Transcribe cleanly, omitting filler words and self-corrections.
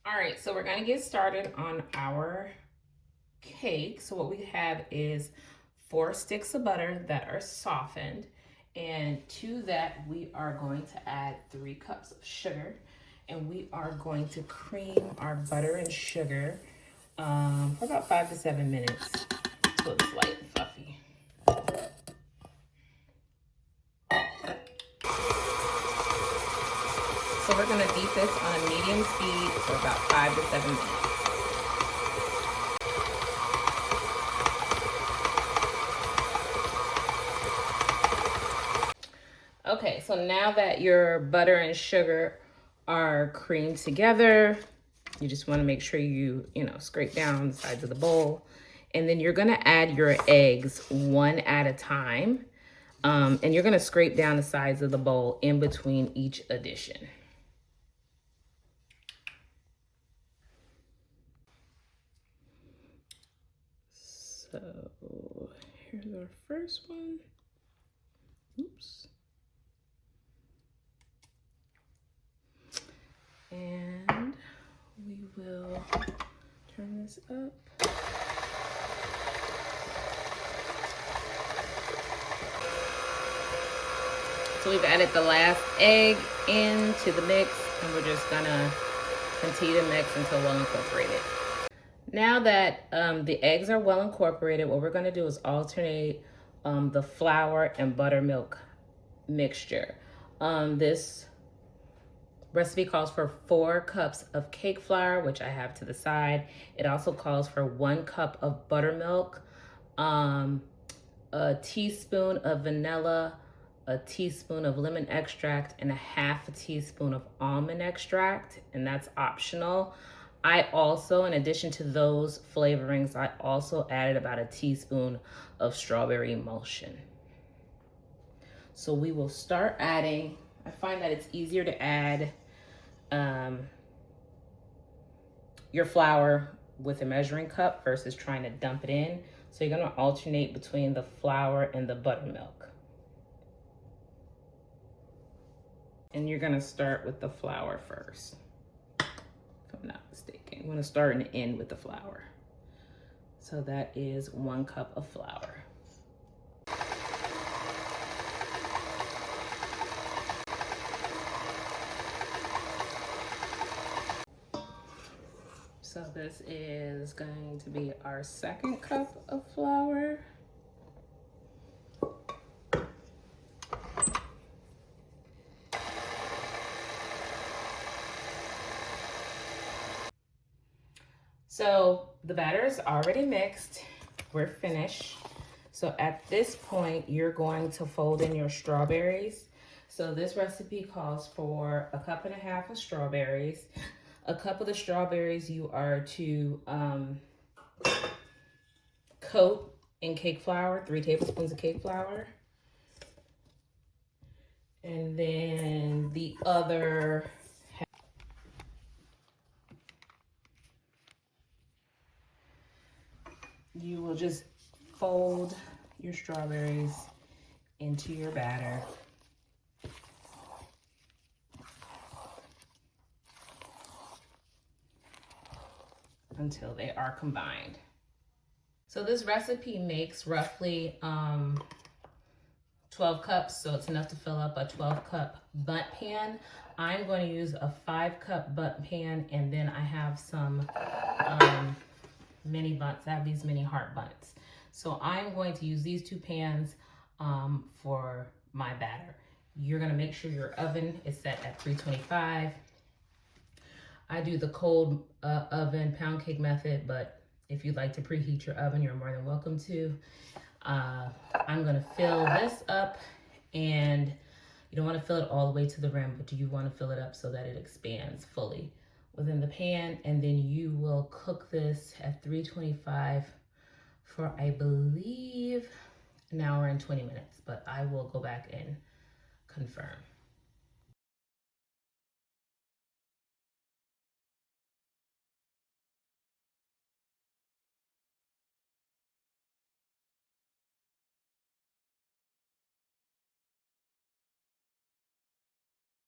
All right, so we're gonna get started on our cake. So what we have is 4 sticks of butter that are softened. And to that, we are going to add 3 cups of sugar. And we are going to cream our butter and sugar for about 5 to 7 minutes till it's light and fluffy. So we're gonna beat this on a medium speed for about 5 to 7 minutes. Okay, so now that your butter and sugar are creamed together, you just want to make sure you scrape down the sides of the bowl. And then you're going to add your eggs one at a time. And you're going to scrape down the sides of the bowl in between each addition. So here's our first one. Oops. And we will turn this up. So we've added the last egg into the mix, and we're just gonna continue to mix until well incorporated. Now that the eggs are well incorporated, what we're gonna do is alternate the flour and buttermilk mixture. This recipe calls for 4 cups of cake flour, which I have to the side. It also calls for 1 cup of buttermilk, a teaspoon of vanilla, a teaspoon of lemon extract, and a half a teaspoon of almond extract, and that's optional. I also, in addition to those flavorings, I also added about a teaspoon of strawberry emulsion. So we will start adding. I find that it's easier to add your flour with a measuring cup versus trying to dump it in. So you're gonna alternate between the flour and the buttermilk. And you're gonna start with the flour first, if I'm not mistaken. You wanna start and end with the flour. So that is 1 cup of flour. So this is going to be our 2nd cup of flour. So the batter is already mixed. We're finished. So at this point, you're going to fold in your strawberries. So this recipe calls for 1.5 cups of strawberries. A cup of the strawberries you are to coat in cake flour, 3 tablespoons of cake flour. And then the other half, you will just fold your strawberries into your batter. Until they are combined. So this recipe makes roughly 12 cups, so it's enough to fill up a 12-cup bundt pan. I'm going to use a 5-cup bundt pan, and then I have some mini buns. I have these mini heart buns. So I'm going to use these 2 pans for my batter. You're gonna make sure your oven is set at 325. I do the cold oven pound cake method, but if you'd like to preheat your oven, you're more than welcome to. I'm gonna fill this up, and you don't wanna fill it all the way to the rim, but you wanna fill it up so that it expands fully within the pan. And then you will cook this at 325 for, I believe, 1 hour and 20 minutes, but I will go back and confirm.